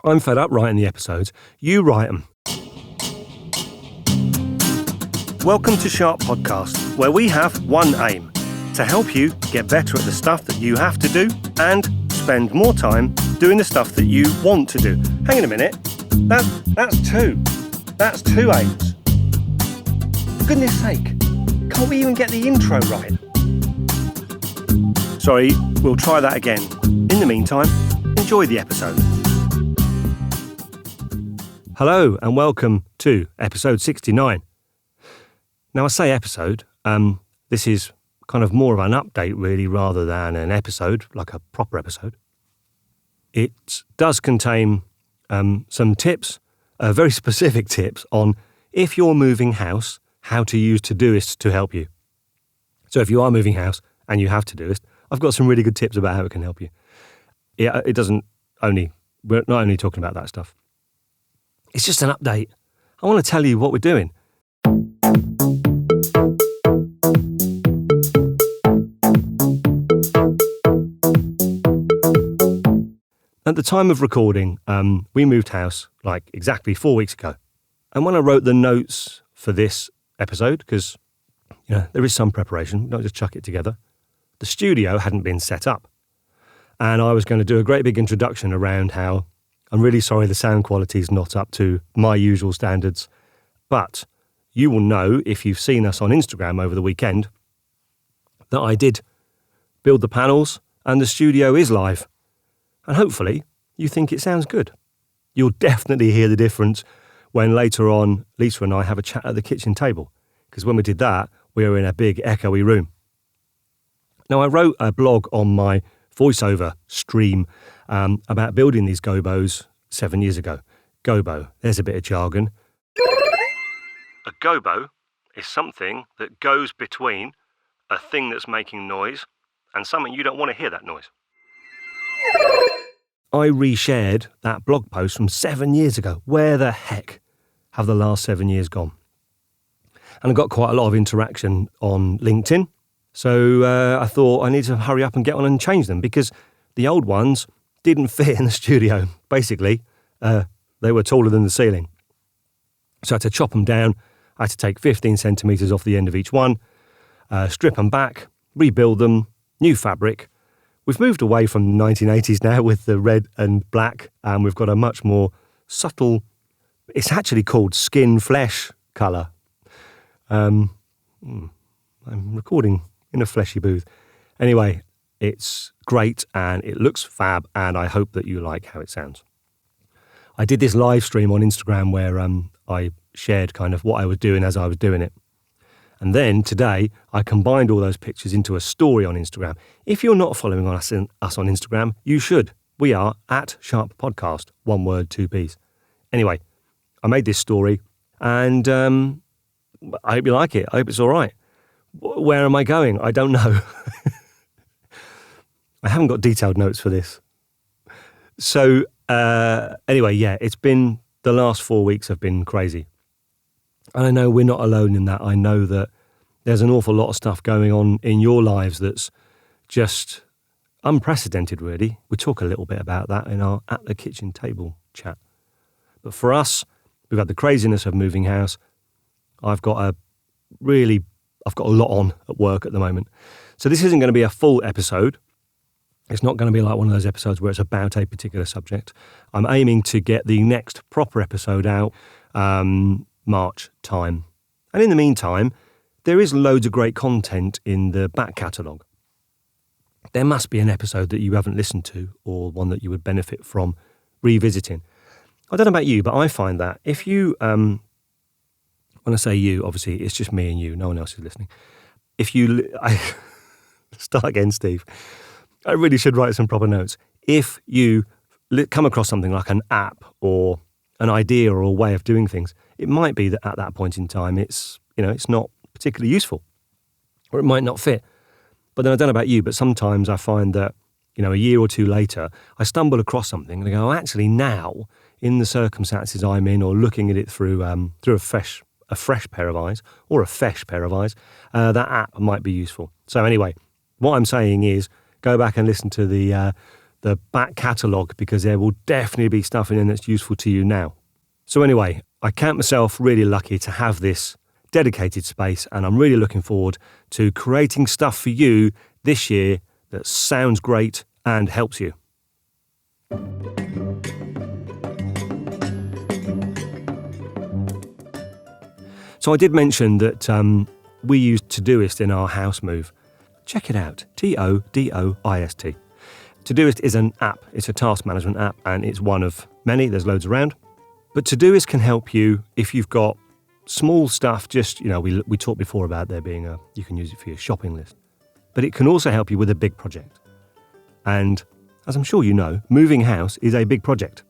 I'm fed up writing the episodes. You write them. Welcome to Sharp Podcast, where we have one aim: to help you get better at the stuff that you have to do and spend more time doing the stuff that you want to do. Hang on a minute. That's two. That's two aims. For goodness sake, can't we even get the intro right? Sorry, we'll try that again. In the meantime, enjoy the episode. Hello and welcome to episode 69. Now I say episode, this is kind of more of an update really rather than an episode, like a proper episode. It does contain some tips, very specific tips on if you're moving house, how to use ToDoIst to help you. So if you are moving house and you have ToDoIst, I've got some really good tips about how it can help you. We're not only talking about that stuff. It's just an update. I want to tell you what we're doing. At the time of recording, we moved house like exactly 4 weeks ago. And when I wrote the notes for this episode, because there is some preparation, we don't just chuck it together, the studio hadn't been set up. And I was going to do a great big introduction around how I'm really sorry the sound quality is not up to my usual standards. But you will know, if you've seen us on Instagram over the weekend, that I did build the panels and the studio is live. And hopefully you think it sounds good. You'll definitely hear the difference when later on Lisa and I have a chat at the kitchen table. Because when we did that, we were in a big echoey room. Now I wrote a blog on my voiceover stream about building these gobos 7 years ago. Gobo, there's a bit of jargon. A gobo is something that goes between a thing that's making noise and something you don't want to hear that noise. I reshared that blog post from 7 years ago. Where the heck have the last 7 years gone? And I got quite a lot of interaction on LinkedIn. So I thought I need to hurry up and get on and change them because the old ones didn't fit in the studio. Basically, they were taller than the ceiling. So I had to chop them down. I had to take 15 centimetres off the end of each one, strip them back, rebuild them, new fabric. We've moved away from the 1980s now with the red and black, and we've got a much more subtle, it's actually called skin flesh colour. I'm recording in a fleshy booth. Anyway, it's great and it looks fab and I hope that you like how it sounds. I did this live stream on Instagram where I shared kind of what I was doing as I was doing it. And then today I combined all those pictures into a story on Instagram. If you're not following us on Instagram, you should. We are at Sharp Podcast, one word, two P's. Anyway, I made this story and I hope you like it. I hope it's all right. Where am I going? I don't know. I haven't got detailed notes for this. So anyway, it's been, the last 4 weeks have been crazy. And I know we're not alone in that. I know that there's an awful lot of stuff going on in your lives that's just unprecedented, really. We'll talk a little bit about that in our At the Kitchen Table chat. But for us, we've had the craziness of moving house. I've got a lot on at work at the moment. So this isn't going to be a full episode. It's not going to be like one of those episodes where it's about a particular subject. I'm aiming to get the next proper episode out March time. And in the meantime, there is loads of great content in the back catalogue. There must be an episode that you haven't listened to or one that you would benefit from revisiting. I don't know about you, but I find that if you... when I say you, obviously, it's just me and you. No one else is listening. Start again, Steve. I really should write some proper notes. If you come across something like an app or an idea or a way of doing things, it might be that at that point in time, it's not particularly useful, or it might not fit. But then I don't know about you, but sometimes I find that, a year or two later, I stumble across something and I go, actually now, in the circumstances I'm in, or looking at it through a fresh pair of eyes, or a fesh pair of eyes, that app might be useful. So anyway, what I'm saying is, go back and listen to the the back catalogue, because there will definitely be stuff in there that's useful to you now. So anyway, I count myself really lucky to have this dedicated space, and I'm really looking forward to creating stuff for you this year that sounds great and helps you. So I did mention that we use ToDoIst in our house move. Check it out, ToDoIst. ToDoIst is an app. It's a task management app, and it's one of many. There's loads around. But ToDoIst can help you if you've got small stuff. Just, we talked before about there being you can use it for your shopping list. But it can also help you with a big project. And as I'm sure you know, moving house is a big project.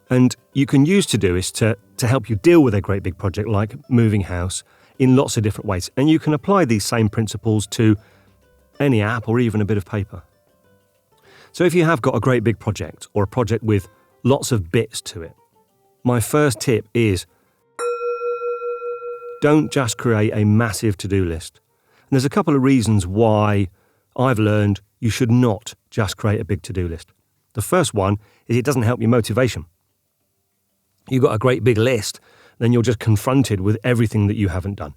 And you can use ToDoIst to help you deal with a great big project like moving house in lots of different ways. And you can apply these same principles to any app or even a bit of paper. So if you have got a great big project or a project with lots of bits to it, my first tip is don't just create a massive to-do list. And there's a couple of reasons why I've learned you should not just create a big to-do list. The first one is it doesn't help your motivation. You've got a great big list, then you're just confronted with everything that you haven't done.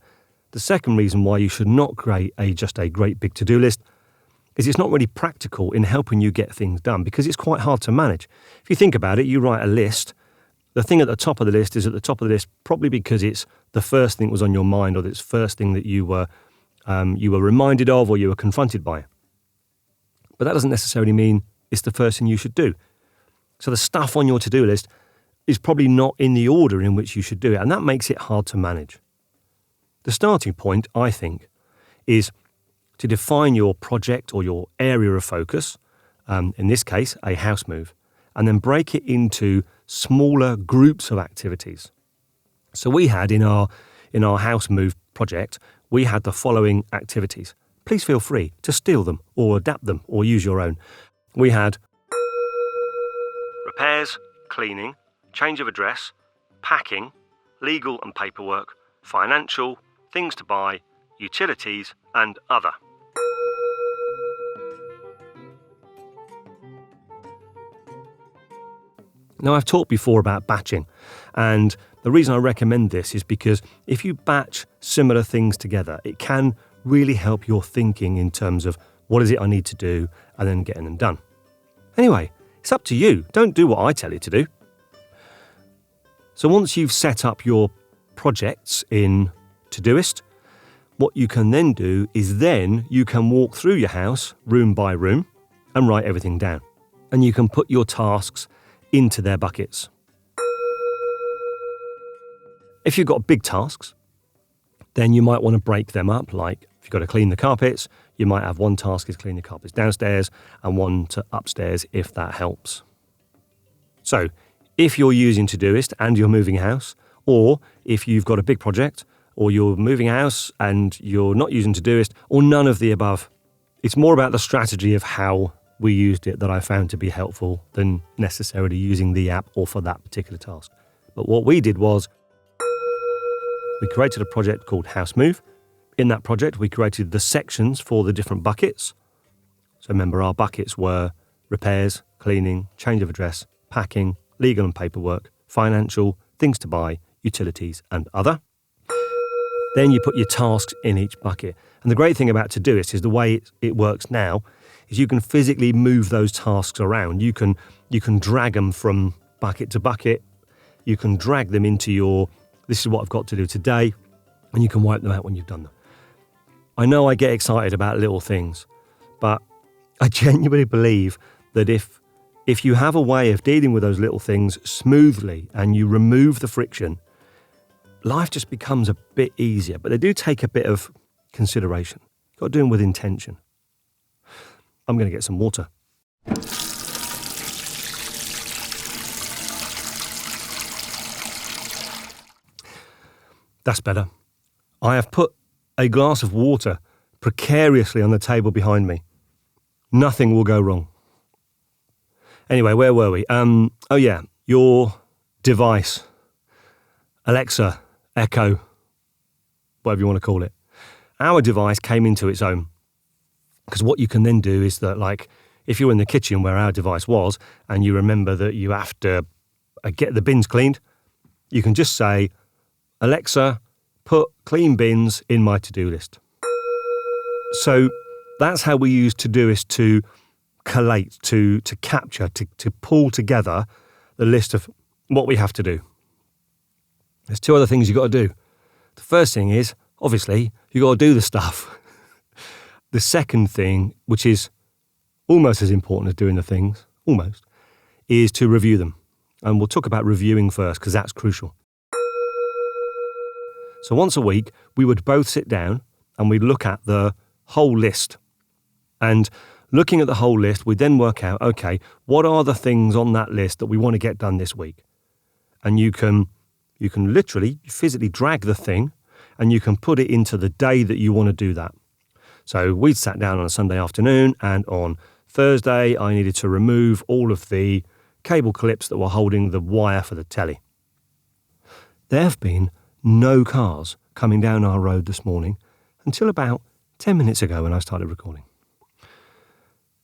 The second reason why you should not create just a great big to-do list is it's not really practical in helping you get things done because it's quite hard to manage. If you think about it, you write a list. The thing at the top of the list is at the top of the list probably because it's the first thing that was on your mind or it's the first thing that you were reminded of or you were confronted by. But that doesn't necessarily mean it's the first thing you should do. So the stuff on your to-do list is probably not in the order in which you should do it, and that makes it hard to manage. The starting point, I think, is to define your project or your area of focus, in this case, a house move, and then break it into smaller groups of activities. So we had in our house move project, we had the following activities. Please feel free to steal them or adapt them or use your own. We had repairs, cleaning, change of address, packing, legal and paperwork, financial, things to buy, utilities, and other. Now, I've talked before about batching, and the reason I recommend this is because if you batch similar things together, it can really help your thinking in terms of what is it I need to do and then getting them done. Anyway, it's up to you. Don't do what I tell you to do. So once you've set up your projects in ToDoIst, what you can then do is then you can walk through your house room by room and write everything down. And you can put your tasks into their buckets. If you've got big tasks, then you might want to break them up. Like if you've got to clean the carpets, you might have one task is clean the carpets downstairs and one to upstairs if that helps. So if you're using ToDoIst and you're moving house, or if you've got a big project, or you're moving house and you're not using ToDoIst, or none of the above, it's more about the strategy of how we used it that I found to be helpful than necessarily using the app or for that particular task. But what we did was we created a project called House Move. In that project, we created the sections for the different buckets. So remember, our buckets were repairs, cleaning, change of address, packing, legal and paperwork, financial, things to buy, utilities, and other. Then you put your tasks in each bucket. And the great thing about ToDoIst is the way it works now is you can physically move those tasks around. You can drag them from bucket to bucket. You can drag them into this is what I've got to do today, and you can wipe them out when you've done them. I know I get excited about little things, but I genuinely believe that if you have a way of dealing with those little things smoothly and you remove the friction, life just becomes a bit easier. But they do take a bit of consideration. You've got to do them with intention. I'm going to get some water. That's better. I have put a glass of water precariously on the table behind me. Nothing will go wrong. Anyway, where were we? Your device, Alexa, Echo, whatever you want to call it. Our device came into its own because what you can then do is that, like, if you're in the kitchen where our device was and you remember that you have to get the bins cleaned, you can just say, Alexa, put clean bins in my to-do list. So that's how we use ToDoIst to collate, to capture, to pull together the list of what we have to do. There's two other things you've got to do. The first thing is, obviously, you've got to do the stuff. The second thing, which is almost as important as doing the things, is to review them. And we'll talk about reviewing first, because that's crucial. So once a week, we would both sit down and we'd look at the whole list. And looking at the whole list, we then work out, okay, what are the things on that list that we want to get done this week? And you can literally, physically drag the thing and you can put it into the day that you want to do that. So we'd sat down on a Sunday afternoon, and on Thursday, I needed to remove all of the cable clips that were holding the wire for the telly. There have been no cars coming down our road this morning until about 10 minutes ago when I started recording.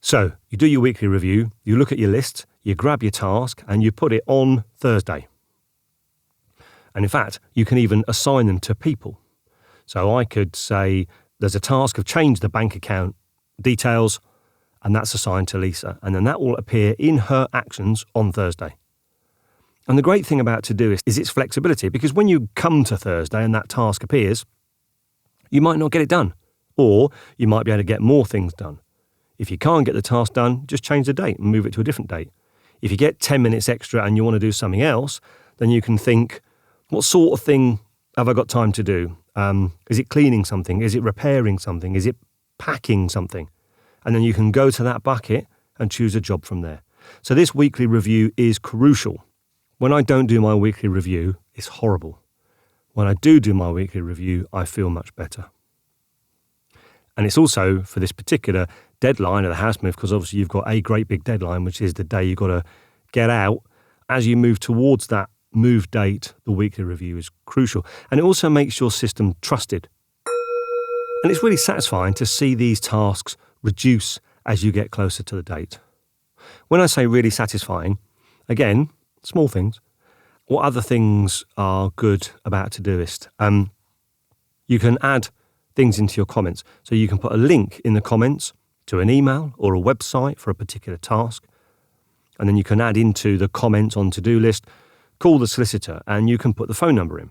So you do your weekly review, you look at your list, you grab your task and you put it on Thursday. And in fact, you can even assign them to people. So I could say there's a task of change the bank account details, and that's assigned to Lisa. And then that will appear in her actions on Thursday. And the great thing about ToDoIst is its flexibility, because when you come to Thursday and that task appears, you might not get it done, or you might be able to get more things done. If you can't get the task done, just change the date and move it to a different date. If you get 10 minutes extra and you want to do something else, then you can think, what sort of thing have I got time to do? Is it cleaning something? Is it repairing something? Is it packing something? And then you can go to that bucket and choose a job from there. So this weekly review is crucial. When I don't do my weekly review, it's horrible. When I do my weekly review, I feel much better. And it's also for this particular deadline of the house move, because obviously you've got a great big deadline, which is the day you've got to get out. As you move towards that move date, the weekly review is crucial. And it also makes your system trusted. And it's really satisfying to see these tasks reduce as you get closer to the date. When I say really satisfying, again, small things. What other things are good about ToDoIst? You can add things into your comments. So you can put a link in the comments to an email or a website for a particular task. And then you can add into the comments on ToDoIst, call the solicitor, and you can put the phone number in.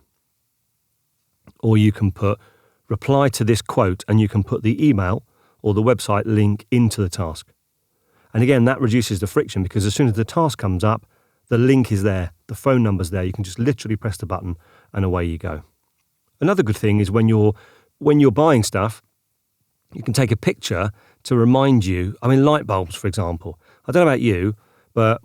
Or you can put reply to this quote, and you can put the email or the website link into the task. And again, that reduces the friction, because as soon as the task comes up, the link is there, the phone number's there. You can just literally press the button and away you go. Another good thing is when you're buying stuff, you can take a picture to remind you. I mean, light bulbs, for example. I don't know about you, but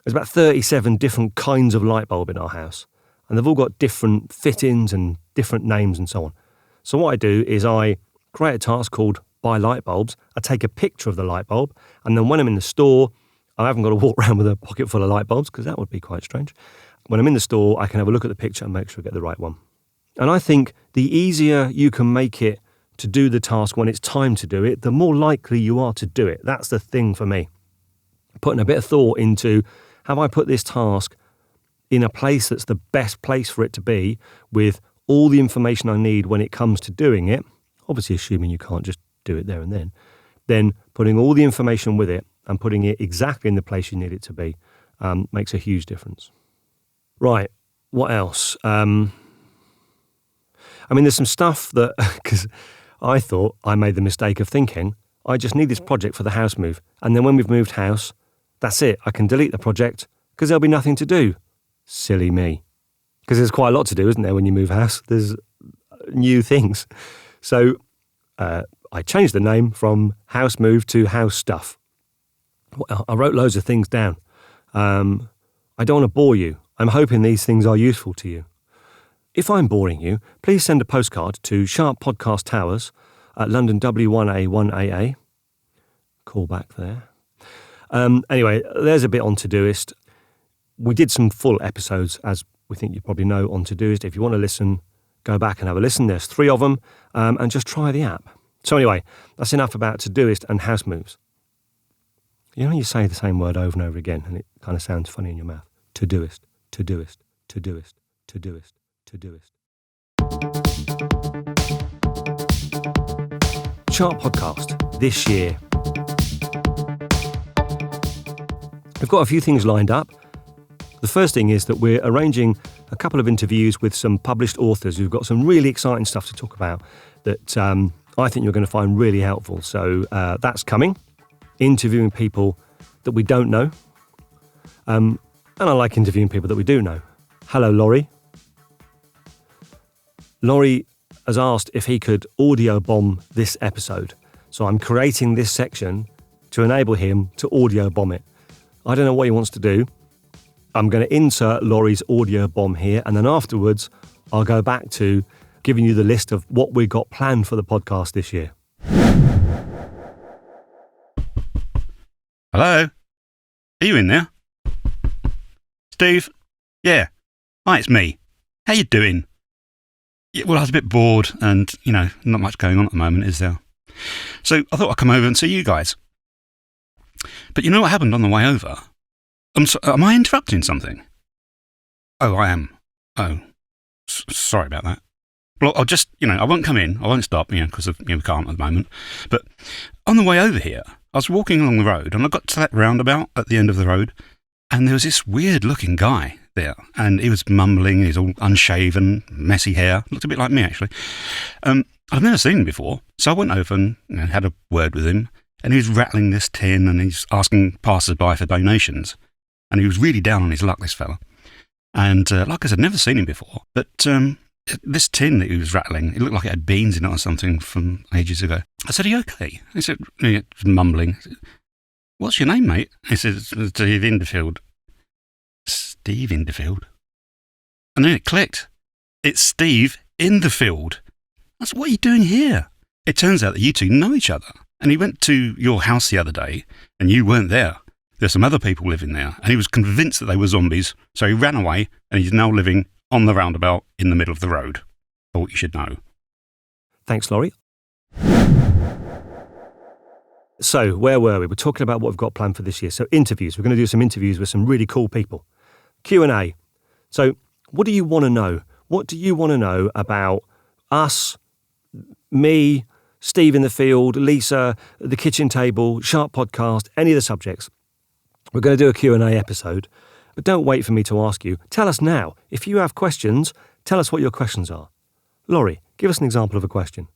there's about 37 different kinds of light bulb in our house, and they've all got different fittings and different names and so on. So what I do is I create a task called Buy Light Bulbs. I take a picture of the light bulb, and then when I'm in the store, I haven't got to walk around with a pocket full of light bulbs, because that would be quite strange. When I'm in the store, I can have a look at the picture and make sure I get the right one. And I think the easier you can make it to do the task when it's time to do it, the more likely you are to do it. That's the thing for me. Putting a bit of thought into, have I put this task in a place that's the best place for it to be, with all the information I need when it comes to doing it, obviously assuming you can't just do it there and then putting all the information with it and putting it exactly in the place you need it to be makes a huge difference. Right, what else? I mean, there's some stuff that, because I thought I made the mistake of thinking, I just need this project for the house move. And then when we've moved house, that's it. I can delete the project because there'll be nothing to do. Silly me. Because there's quite a lot to do, isn't there, when you move house? There's new things. So I changed the name from house move to house stuff. I wrote loads of things down. I don't want to bore you. I'm hoping these things are useful to you. If I'm boring you, please send a postcard to Sharp Podcast Towers at London W1A1AA. Call back there. Anyway, there's a bit on ToDoIst. We did some full episodes, as we think you probably know, on ToDoIst. If you want to listen, go back and have a listen. There's 3 of them, and just try the app. So anyway, that's enough about ToDoIst and house moves. You know, you say the same word over and over again and it kind of sounds funny in your mouth. ToDoIst, ToDoIst, ToDoIst, ToDoIst, ToDoIst. Chart podcast this year. We've got a few things lined up. The first thing is that we're arranging a couple of interviews with some published authors who've got some really exciting stuff to talk about that I think you're going to find really helpful. So that's coming. Interviewing people that we don't know. And I like interviewing people that we do know. Hello, Laurie. Laurie has asked if he could audio bomb this episode. So I'm creating this section to enable him to audio bomb it. I don't know what he wants to do. I'm going to insert Laurie's audio bomb here, and then afterwards I'll go back to giving you the list of what we've got planned for the podcast this year. Hello? Are you in there? Steve? Yeah. Hi, it's me. How you doing? Yeah, well, I was a bit bored and, not much going on at the moment, is there? So I thought I'd come over and see you guys. But you know what happened on the way over? Am I interrupting something? Oh, I am. Oh, sorry about that. Well, I'll just, I won't come in. I won't stop, because we can't at the moment. But on the way over here, I was walking along the road and I got to that roundabout at the end of the road and there was this weird-looking guy there and he was mumbling. He's all unshaven, messy hair. Looked a bit like me, actually. I've never seen him before, so I went over and had a word with him and he was rattling this tin and he's asking passers-by for donations. And he was really down on his luck, this fella. And like I said, never seen him before. But this tin that he was rattling, it looked like it had beans in it or something from ages ago. I said, are you okay? He said, mumbling. What's your name, mate? He said, Steve Inderfield. Steve Inderfield? And then it clicked. It's Steve Inderfield. That's what are you doing here? It turns out that you two know each other. And he went to your house the other day and you weren't there. There's some other people living there, and he was convinced that they were zombies, so he ran away, and he's now living on the roundabout in the middle of the road. Thought you should know. Thanks, Laurie. So, where were we? We're talking about what we've got planned for this year. So, interviews. We're going to do some interviews with some really cool people. Q&A. So, what do you want to know? What do you want to know about us, me, Steve in the field, Lisa, the kitchen table, Sharp podcast, any of the subjects? We're going to do a Q&A episode, but don't wait for me to ask you. Tell us now. If you have questions, tell us what your questions are. Laurie, give us an example of a question.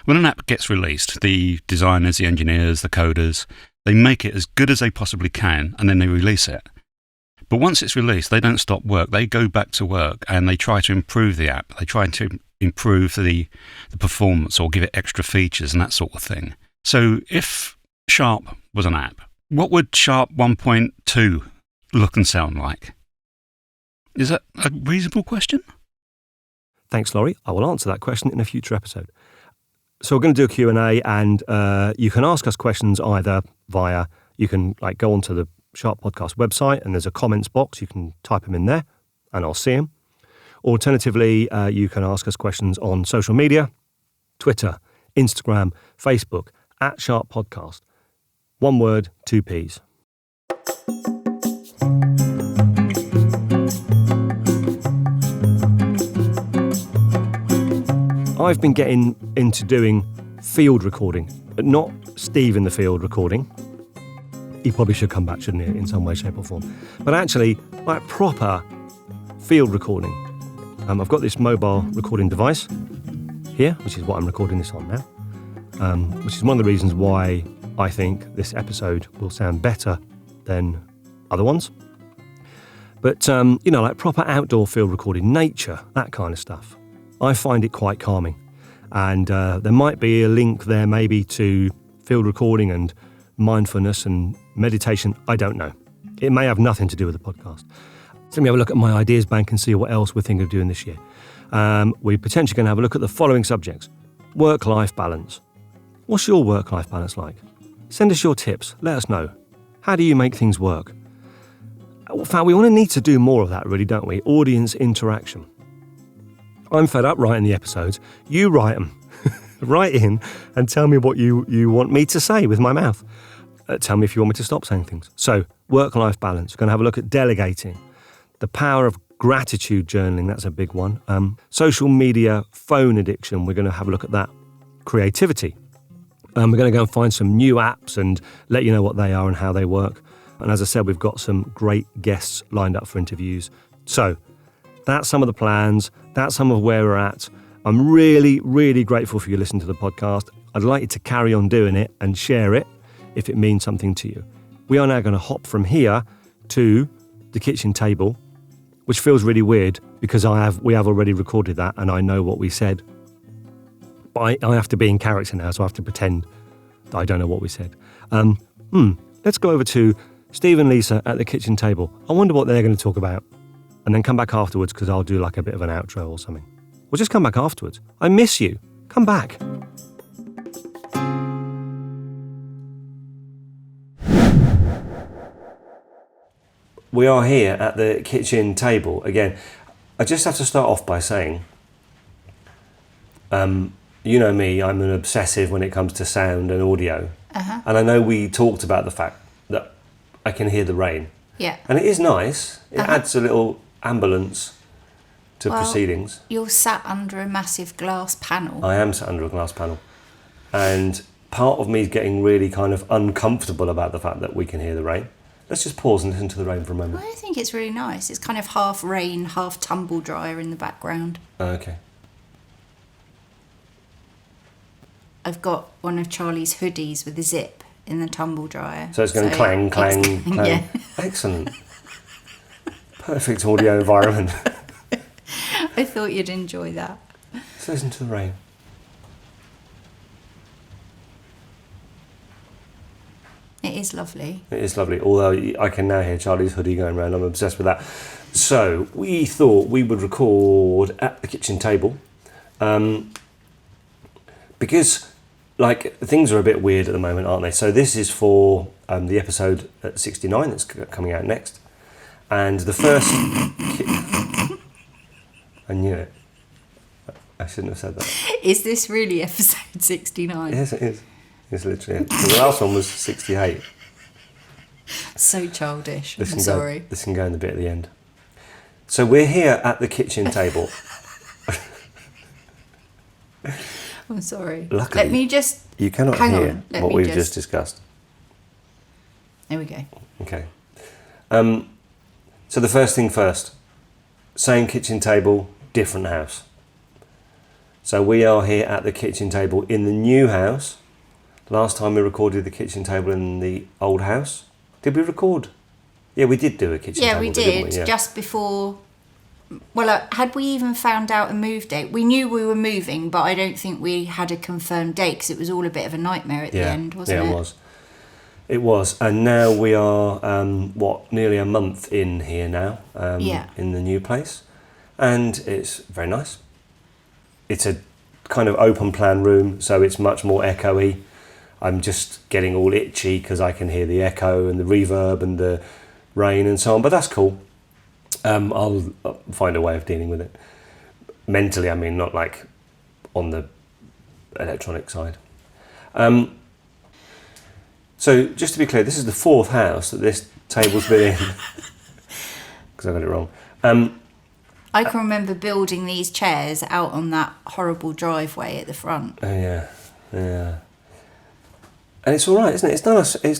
When an app gets released, the designers, the engineers, the coders, they make it as good as they possibly can and then they release it. But once it's released, they don't stop work. They go back to work and they try to improve the app. They try to improve the performance or give it extra features and that sort of thing. So if Sharp was an app, what would Sharp 1.2 look and sound like? Is that a reasonable question? Thanks, Laurie. I will answer that question in a future episode. So we're going to do a Q&A and you can ask us questions either via, you can go onto the Sharp Podcast website and there's a comments box. You can type them in there and I'll see them. Alternatively, you can ask us questions on social media, Twitter, Instagram, Facebook, @Sharp Podcast. One word, 2 Ps. I've been getting into doing field recording, but not Steve in the field recording. He probably should come back, shouldn't he, in some way, shape or form. But actually, proper field recording. I've got this mobile recording device here, which is what I'm recording this on now, which is one of the reasons why I think this episode will sound better than other ones. But, proper outdoor field recording, nature, that kind of stuff. I find it quite calming. And there might be a link there maybe to field recording and mindfulness and meditation. I don't know. It may have nothing to do with the podcast. So let me have a look at my ideas bank and see what else we're thinking of doing this year. We're potentially going to have a look at the following subjects. Work-life balance. What's your work-life balance like? Send us your tips. Let us know. How do you make things work? In fact, we want to need to do more of that, really, don't we? Audience interaction. I'm fed up writing the episodes. You write them. Write in and tell me what you want me to say with my mouth. tell me if you want me to stop saying things. So, work-life balance. We're going to have a look at delegating, the power of gratitude journaling. That's a big one. Social media, phone addiction. We're going to have a look at that. Creativity. We're going to go and find some new apps and let you know what they are and how they work. And as I said, we've got some great guests lined up for interviews. So that's some of the plans. That's some of where we're at. I'm really, really grateful for you listening to the podcast. I'd like you to carry on doing it and share it if it means something to you. We are now going to hop from here to the kitchen table, which feels really weird because we have already recorded that and I know what we said. But I have to be in character now, so I have to pretend that I don't know what we said. Let's go over to Steve and Lisa at the kitchen table. I wonder what they're going to talk about. And then come back afterwards because I'll do like a bit of an outro or something. Well, just come back afterwards. I miss you. Come back. We are here at the kitchen table. Again, I just have to start off by saying, you know me, I'm an obsessive when it comes to sound and audio. Uh-huh. And I know we talked about the fact that I can hear the rain. Yeah. And it is nice. It adds a little ambulance to proceedings. You're sat under a massive glass panel. I am sat under a glass panel. And part of me is getting really kind of uncomfortable about the fact that we can hear the rain. Let's just pause and listen to the rain for a moment. I think it's really nice. It's kind of half rain, half tumble dryer in the background. Okay. I've got one of Charlie's hoodies with a zip in the tumble dryer. So it's going clang, clang, clang. Yeah. Excellent. Perfect audio environment. I thought you'd enjoy that. Let's listen to the rain. It is lovely. It is lovely, although I can now hear Charlie's hoodie going around. I'm obsessed with that. So we thought we would record at the kitchen table because, like, things are a bit weird at the moment, aren't they? So this is for the episode 69 that's coming out next. And the first... I knew it. I shouldn't have said that. Is this really episode 69? Yes, it is. It's literally it. The last one was 68. So childish. I'm sorry. This can go in the bit at the end. So we're here at the kitchen table. I'm sorry. Luckily, let me just... You cannot hear what we've just discussed. There we go. Okay. So the first thing first. Same kitchen table, different house. So we are here at the kitchen table in the new house. Last time we recorded the kitchen table in the old house. Did we record? Yeah, we did do a kitchen table. Yeah, we did. Yeah. Just before... Well, had we even found out a move date? We knew we were moving, but I don't think we had a confirmed date because it was all a bit of a nightmare at the end, wasn't it? Yeah, it was. It was. And now we are, nearly a month in here now, in the new place. And it's very nice. It's a kind of open plan room, so it's much more echoey. I'm just getting all itchy because I can hear the echo and the reverb and the rain and so on, but that's cool. I'll find a way of dealing with it. Mentally, I mean, not like on the electronic side. So just to be clear, this is the fourth house that this table's been in. Because I got it wrong. I can remember building these chairs out on that horrible driveway at the front. Oh, yeah. And it's all right, isn't it? It's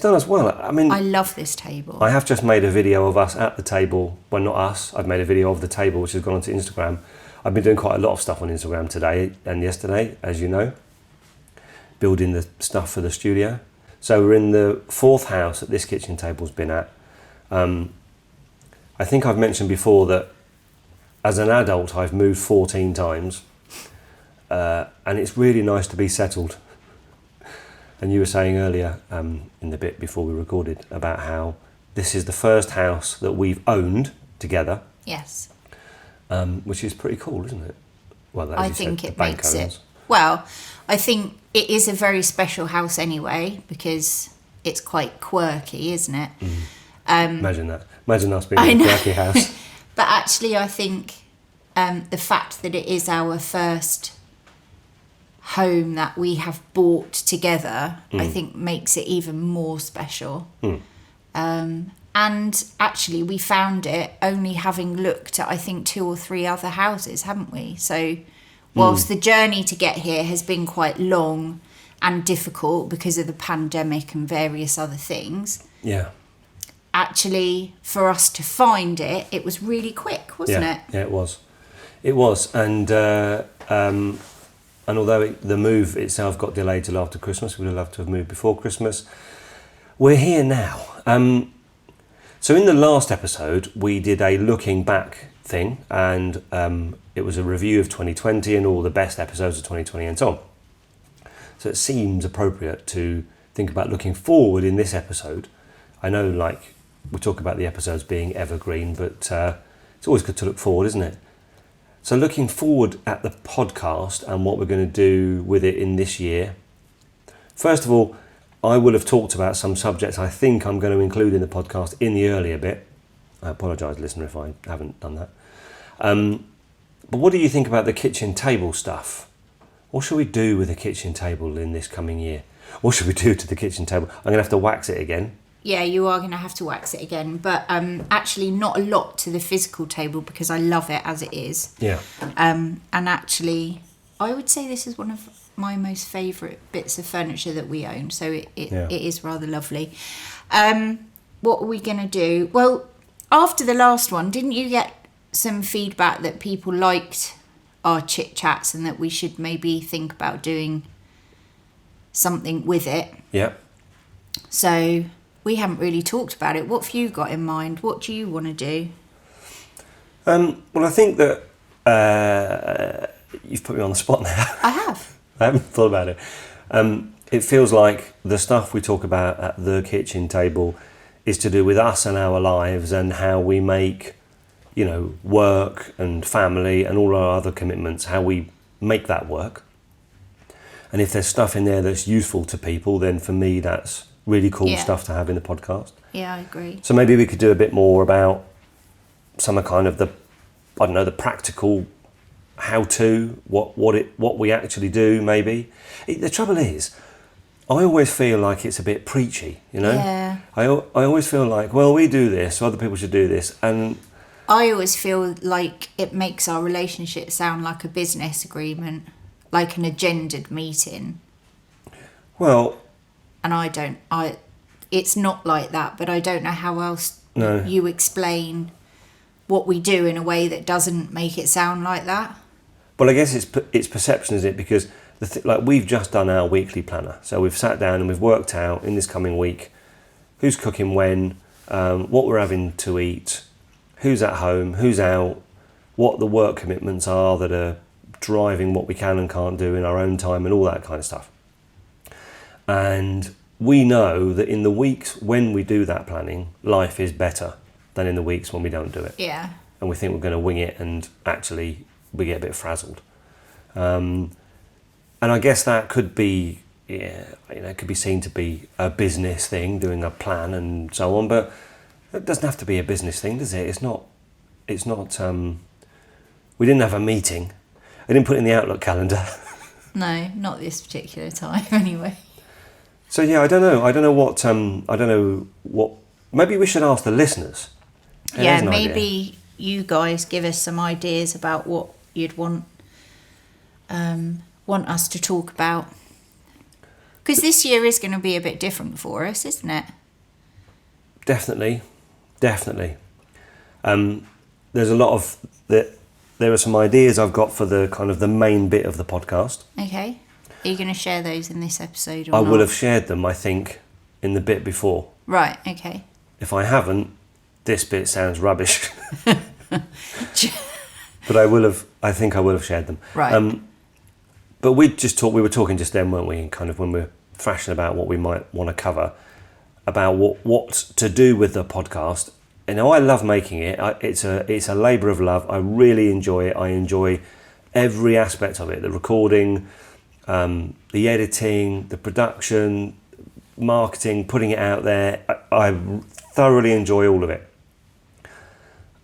done us well. I mean, I love this table. I have just made a video of us at the table. Well, not us. I've made a video of the table, which has gone onto Instagram. I've been doing quite a lot of stuff on Instagram today and yesterday, as you know, building the stuff for the studio. So we're in the fourth house that this kitchen table's been at. I think I've mentioned before that as an adult, I've moved 14 times, and it's really nice to be settled. And you were saying earlier in the bit before we recorded about how this is the first house that we've owned together. Yes. Which is pretty cool, isn't it? Well, I think it makes it. Well, I think it is a very special house anyway because it's quite quirky, isn't it? Imagine that. Imagine us being in a quirky house. But actually, I think the fact that it is our first home that we have bought together, I think makes it even more special. And actually, we found it only having looked at, I think, 2 or 3 other houses, haven't we? So whilst the journey to get here has been quite long and difficult because of the pandemic and various other things, actually, for us to find it, it was really quick, wasn't it? Yeah, it was. It was. And although the move itself got delayed till after Christmas, we would have loved to have moved before Christmas, we're here now. So in the last episode, we did a looking back thing, and it was a review of 2020 and all the best episodes of 2020 and so on. So it seems appropriate to think about looking forward in this episode. I know, like, we talk about the episodes being evergreen, but it's always good to look forward, isn't it? So looking forward at the podcast and what we're going to do with it in this year. First of all, I will have talked about some subjects I think I'm going to include in the podcast in the earlier bit. I apologise, listener, if I haven't done that. But what do you think about the kitchen table stuff? What should we do with the kitchen table in this coming year? What should we do to the kitchen table? I'm going to have to wax it again. Yeah, you are going to have to wax it again. But actually not a lot to the physical table because I love it as it is. Yeah. And actually, I would say this is one of my most favourite bits of furniture that we own, so it is rather lovely. What are we going to do? Well, after the last one, didn't you get some feedback that people liked our chit chats and that we should maybe think about doing something with it? Yeah. So we haven't really talked about it. What have you got in mind? What do you want to do? Well, I think that you've put me on the spot now. I have. I haven't thought about it. It feels like the stuff we talk about at the kitchen table is to do with us and our lives and how we make, work and family and all our other commitments, how we make that work. And if there's stuff in there that's useful to people, then for me, that's really cool stuff to have in the podcast. Yeah, I agree. So maybe we could do a bit more about some kind of the practical how-to, what we actually do, maybe. The trouble is, I always feel like it's a bit preachy, Yeah. I always feel like, well, we do this, so other people should do this, and I always feel like it makes our relationship sound like a business agreement, like an agendaed meeting. Well, And it's not like that, but I don't know how else you explain what we do in a way that doesn't make it sound like that. Well, I guess it's perception, isn't it? Because we've just done our weekly planner, so we've sat down and we've worked out in this coming week who's cooking when, what we're having to eat, who's at home, who's out, what the work commitments are that are driving what we can and can't do in our own time, and all that kind of stuff. And we know that in the weeks when we do that planning, life is better than in the weeks when we don't do it. Yeah. And we think we're going to wing it, and actually we get a bit frazzled. And I guess that could be, it could be seen to be a business thing, doing a plan and so on, but it doesn't have to be a business thing, does it? It's not, we didn't have a meeting. I didn't put it in the Outlook calendar. No, not this particular time anyway. So yeah, I don't know what, maybe we should ask the listeners. Yeah, maybe you guys give us some ideas about what you'd want us to talk about. Because this year is going to be a bit different for us, isn't it? Definitely. There's a lot of there are some ideas I've got for the kind of the main bit of the podcast. Okay. Are you going to share those in this episode or I not? will have shared them, I think, in the bit before. Right, okay. If I haven't, this bit sounds rubbish. But I think I will have shared them. Right. But we were talking just then, weren't we, kind of when we were thrashing about what we might want to cover, about what to do with the podcast. I love making it. It's a labour of love. I really enjoy it. I enjoy every aspect of it, the recording, the editing, the production, marketing, putting it out there. I thoroughly enjoy all of it.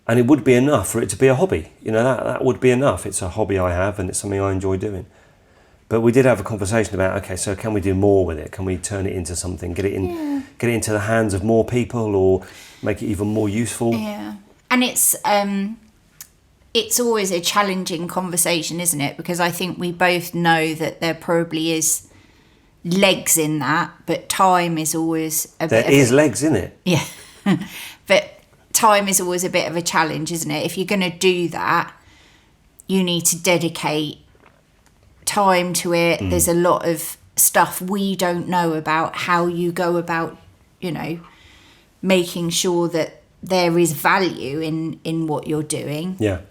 And it would be enough for it to be a hobby. That would be enough. It's a hobby I have, and it's something I enjoy doing. But we did have a conversation about, okay, so can we do more with it? Can we turn it into something, get it into the hands of more people, or make it even more useful? Yeah. And it's always a challenging conversation, isn't it? Because I think we both know that there probably is legs in that, but time is always There is legs in it. Yeah. But time is always a bit of a challenge, isn't it? If you're going to do that, you need to dedicate time to it. There's a lot of stuff we don't know about how you go about, making sure that there is value in what you're doing. Yeah.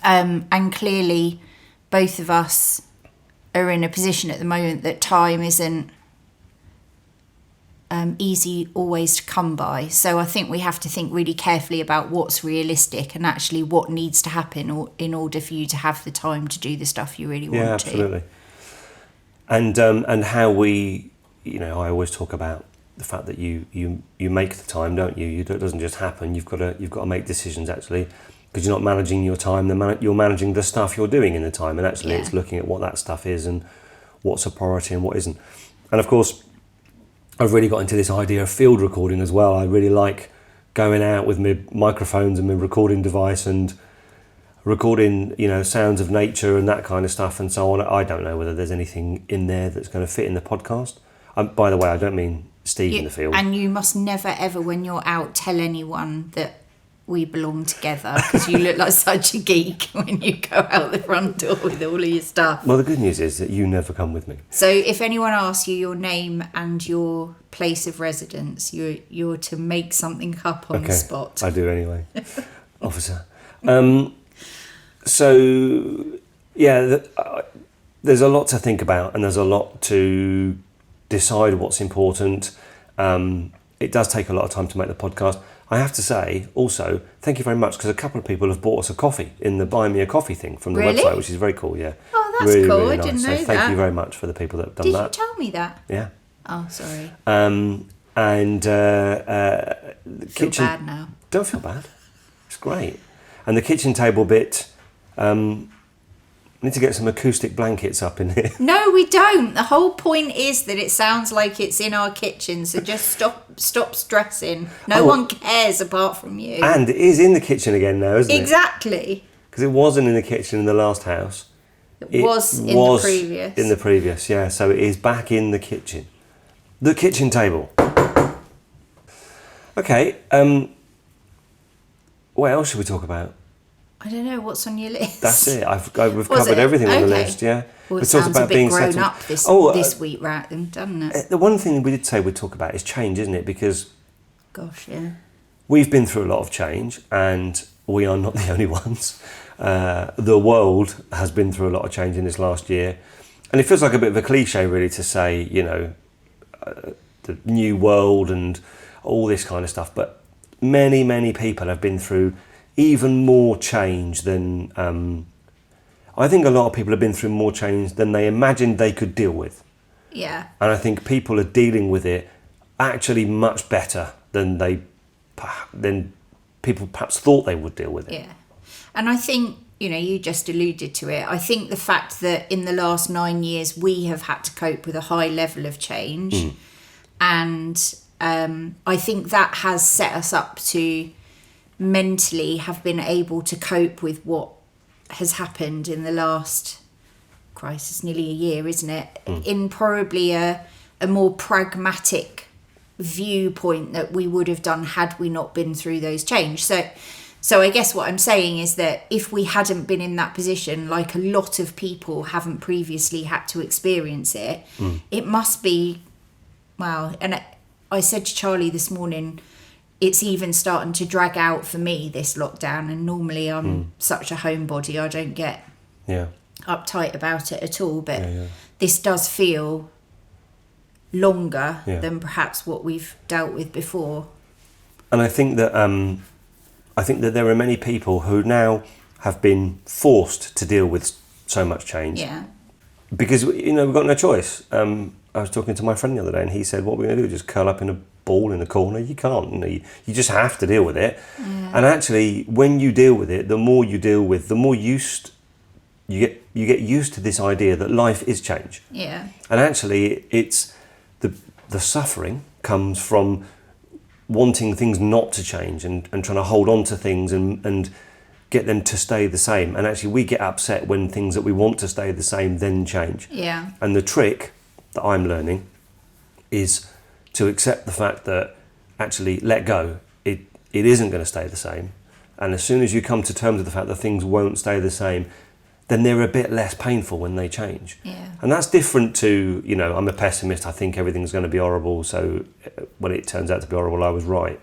And clearly both of us are in a position at the moment that time isn't easy always to come by. So I think we have to think really carefully about what's realistic and actually what needs to happen in order for you to have the time to do the stuff you really want to. Yeah, absolutely. And how we, I always talk about the fact that you make the time, don't you? It doesn't just happen. You've got to make decisions actually, because you're not managing your time. You're managing the stuff you're doing in the time, and actually it's looking at what that stuff is and what's a priority and what isn't. And of course, I've really got into this idea of field recording as well. I really like going out with my microphones and my recording device and recording, sounds of nature and that kind of stuff and so on. I don't know whether there's anything in there that's going to fit in the podcast. By the way, I don't mean Steve in the field. And you must never, ever, when you're out, tell anyone that we belong together, because you look like such a geek when you go out the front door with all of your stuff. Well, the good news is that you never come with me. So if anyone asks you your name and your place of residence, you're to make something up on the spot. I do anyway, officer. So, yeah, there's a lot to think about, and there's a lot to decide what's important. It does take a lot of time to make the podcast. I have to say, also, thank you very much, because a couple of people have bought us a coffee in the Buy Me a Coffee thing from the website, which is very cool, yeah. Oh, that's really, cool. really nice. I didn't know that. So thank you very much for the people that have done that. Did you tell me that? Yeah. Oh, sorry. The Feel kitchen... bad now. Don't feel bad. It's great. And the kitchen table bit... we need to get some acoustic blankets up in here. No, we don't. The whole point is that it sounds like it's in our kitchen, so just stop stressing. No one cares apart from you. And it is in the kitchen again now, isn't it? Exactly. Because it wasn't in the kitchen in the last house. It was in the previous. In the previous, yeah. So it is back in the kitchen. The kitchen table. Okay. What else should we talk about? I don't know, what's on your list? That's it. We've covered everything on the list, yeah. Well, it sounds a bit grown up this week, right, then, doesn't it? The one thing we did say we'd talk about is change, isn't it? Because... Gosh, yeah. We've been through a lot of change, and we are not the only ones. The world has been through a lot of change in this last year. And it feels like a bit of a cliche, really, to say, the new world and all this kind of stuff. But many, many people have been through even more change than... I think a lot of people have been through more change than they imagined they could deal with. Yeah. And I think people are dealing with it actually much better than people perhaps thought they would deal with it. Yeah. And I think, you just alluded to it. I think the fact that in the last 9 years we have had to cope with a high level of change, and I think that has set us up to mentally have been able to cope with what has happened in the last crisis, nearly a year, isn't it? In probably a more pragmatic viewpoint that we would have done had we not been through those change. So I guess what I'm saying is that if we hadn't been in that position, like a lot of people haven't previously had to experience it, it must be, wow. And I said to Charlie this morning, it's even starting to drag out for me, this lockdown. And normally I'm such a homebody, I don't get uptight about it at all. But this does feel longer than perhaps what we've dealt with before. And I think that there are many people who now have been forced to deal with so much change. Yeah. Because, we've got no choice. I was talking to my friend the other day, and he said, what we're going to do, just curl up in a ball in the corner? You can't. You just have to deal with it. Yeah. And actually, when you deal with it, the more you deal with, the more used you get used to this idea that life is change. Yeah. And actually, it's the suffering comes from wanting things not to change and trying to hold on to things and get them to stay the same. And actually, we get upset when things that we want to stay the same then change. Yeah. And the trick that I'm learning is to accept the fact that actually let go. It isn't going to stay the same. And as soon as you come to terms with the fact that things won't stay the same, then they're a bit less painful when they change. Yeah. And that's different to, I'm a pessimist, I think everything's going to be horrible, so when it turns out to be horrible, I was right.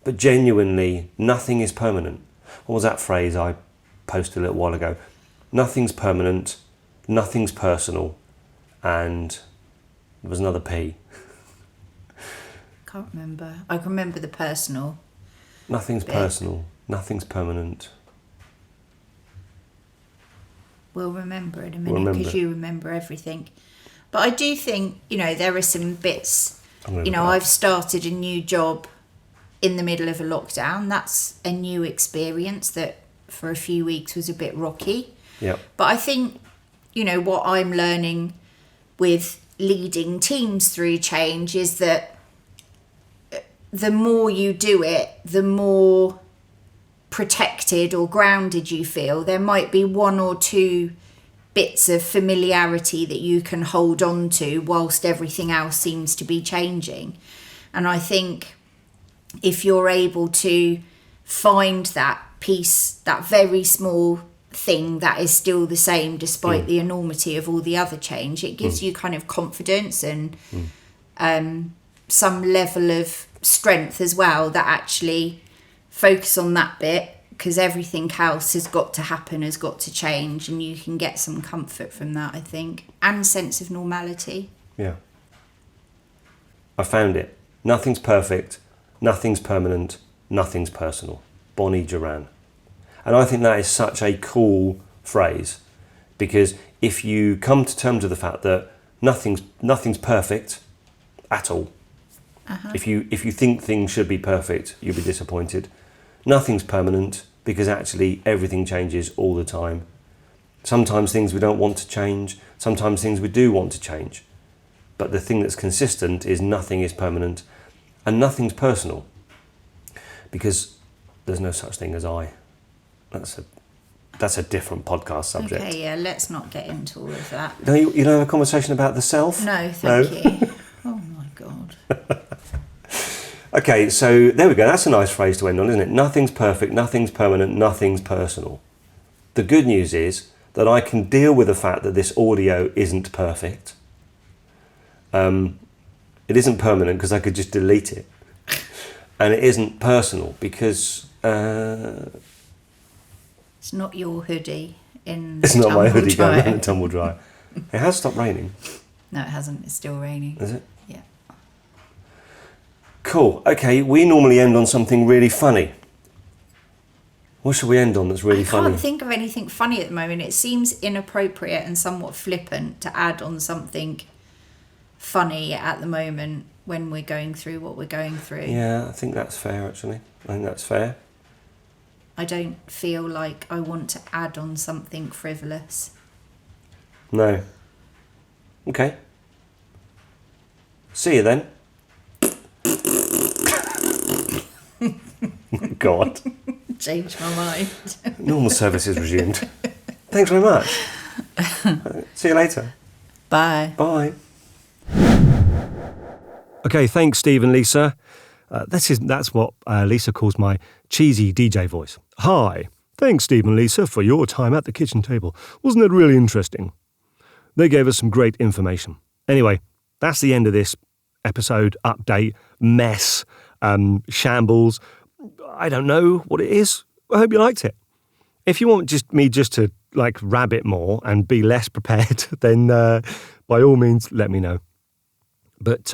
But genuinely, nothing is permanent. What was that phrase I posted a little while ago? Nothing's permanent, nothing's personal, and there was another P. Can't remember. I can remember the personal. Nothing's personal, nothing's permanent. We'll remember in a minute because you remember everything. But I do think, there are some bits, I've started a new job in the middle of a lockdown. That's a new experience that for a few weeks was a bit rocky. Yeah. But I think, what I'm learning with leading teams through change is that the more you do it, the more protected or grounded you feel. There might be one or two bits of familiarity that you can hold on to whilst everything else seems to be changing. And I think if you're able to find that piece, that very small thing that is still the same despite the enormity of all the other change, it gives you kind of confidence and some level of strength as well, that actually focus on that bit, because everything else has got to happen, has got to change, and you can get some comfort from that, I think, and sense of normality. Yeah. I found it. Nothing's perfect, nothing's permanent, nothing's personal. Bonnie Duran. And I think that is such a cool phrase, because if you come to terms with the fact that nothing's perfect at all, if you think things should be perfect, you'll be disappointed. Nothing's permanent, because actually everything changes all the time. Sometimes things we don't want to change, sometimes things we do want to change. But the thing that's consistent is nothing is permanent and nothing's personal, because there's no such thing as I. That's a different podcast subject. Okay, yeah, let's not get into all of that. No, you know, a conversation about the self? No, thank you. Oh my God. Okay, so there we go. That's a nice phrase to end on, isn't it? Nothing's perfect, nothing's permanent, nothing's personal. The good news is that I can deal with the fact that this audio isn't perfect. It isn't permanent because I could just delete it. And it isn't personal because... it's not your hoodie in It's not my hoodie Tumble going Dryer. around the tumble dryer. It has stopped raining. No, it hasn't. It's still raining. Is it? Yeah. Cool. Okay, we normally end on something really funny. What should we end on that's really funny? I can't think of anything funny at the moment. It seems inappropriate and somewhat flippant to add on something funny at the moment when we're going through what we're going through. Yeah, I think that's fair, actually. I think that's fair. I don't feel like I want to add on something frivolous. No. Okay. See you then. God. Changed my mind. Normal service is resumed. Thanks very much. See you later. Bye. Bye. Okay, thanks, Steve and Lisa. That's what Lisa calls my cheesy DJ voice. Hi. Thanks, Steve and Lisa, for your time at the kitchen table. Wasn't it really interesting? They gave us some great information. Anyway, that's the end of this episode, update, mess, shambles. I don't know what it is. I hope you liked it. If you want me to rabbit more and be less prepared, then by all means let me know. But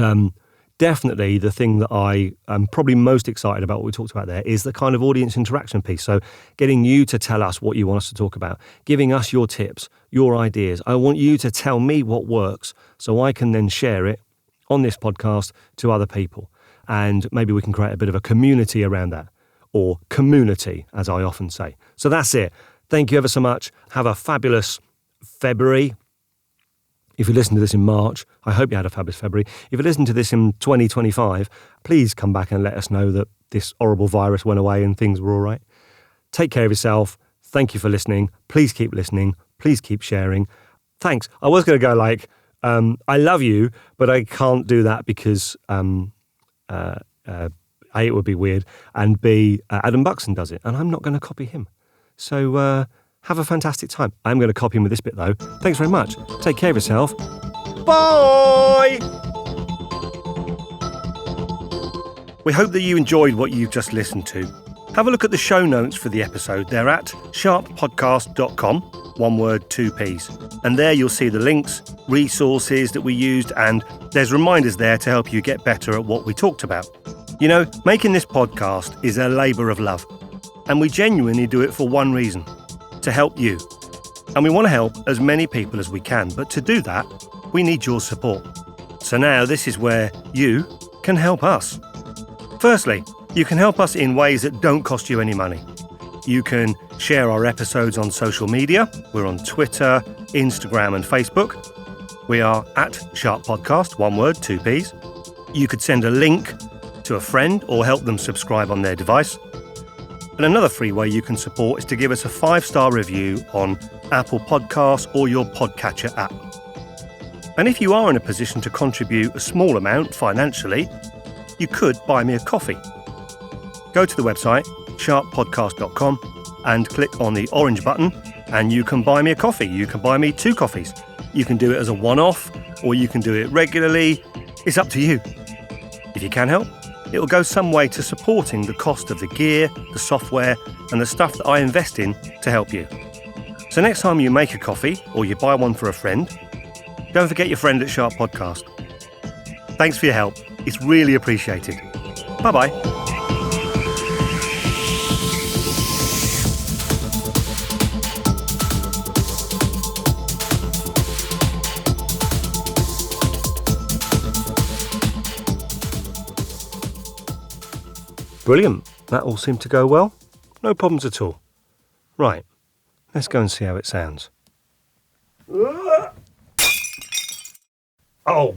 definitely the thing that I am probably most excited about, what we talked about there, is the kind of audience interaction piece. So getting you to tell us what you want us to talk about, giving us your tips, your ideas. I want you to tell me what works so I can then share it on this podcast to other people. And maybe we can create a bit of a community around that, or community, as I often say. So that's it. Thank you ever so much. Have a fabulous February. If you listen to this in March, I hope you had a fabulous February. If you listen to this in 2025, please come back and let us know that this horrible virus went away and things were all right. Take care of yourself. Thank you for listening. Please keep listening. Please keep sharing. Thanks. I was going to go like, I love you, but I can't do that because A, it would be weird, and B, Adam Buxton does it, and I'm not going to copy him. So have a fantastic time. I'm going to copy him with this bit, though. Thanks very much. Take care of yourself. Bye! We hope that you enjoyed what you've just listened to. Have a look at the show notes for the episode. They're at sharppodcast.com, one word, two Ps. And there you'll see the links, resources that we used, and there's reminders there to help you get better at what we talked about. You know, making this podcast is a labour of love. And we genuinely do it for one reason, to help you. And we want to help as many people as we can, but to do that, we need your support. So now this is where you can help us. Firstly, you can help us in ways that don't cost you any money. You can share our episodes on social media. We're on Twitter, Instagram and Facebook. We are at Sharp Podcast, one word, two Ps. You could send a link to a friend or help them subscribe on their device. And another free way you can support is to give us a 5-star review on Apple Podcasts or your podcatcher app. And if you are in a position to contribute a small amount financially, you could buy me a coffee. Go to the website, sharppodcast.com, and click on the orange button, and you can buy me a coffee. You can buy me 2 coffees. You can do it as a one-off, or you can do it regularly. It's up to you. If you can help, it will go some way to supporting the cost of the gear, the software, and the stuff that I invest in to help you. So next time you make a coffee, or you buy one for a friend, don't forget your friend at Sharp Podcast. Thanks for your help. It's really appreciated. Bye-bye. Brilliant. That all seemed to go well. No problems at all. Right. Let's go and see how it sounds. Oh,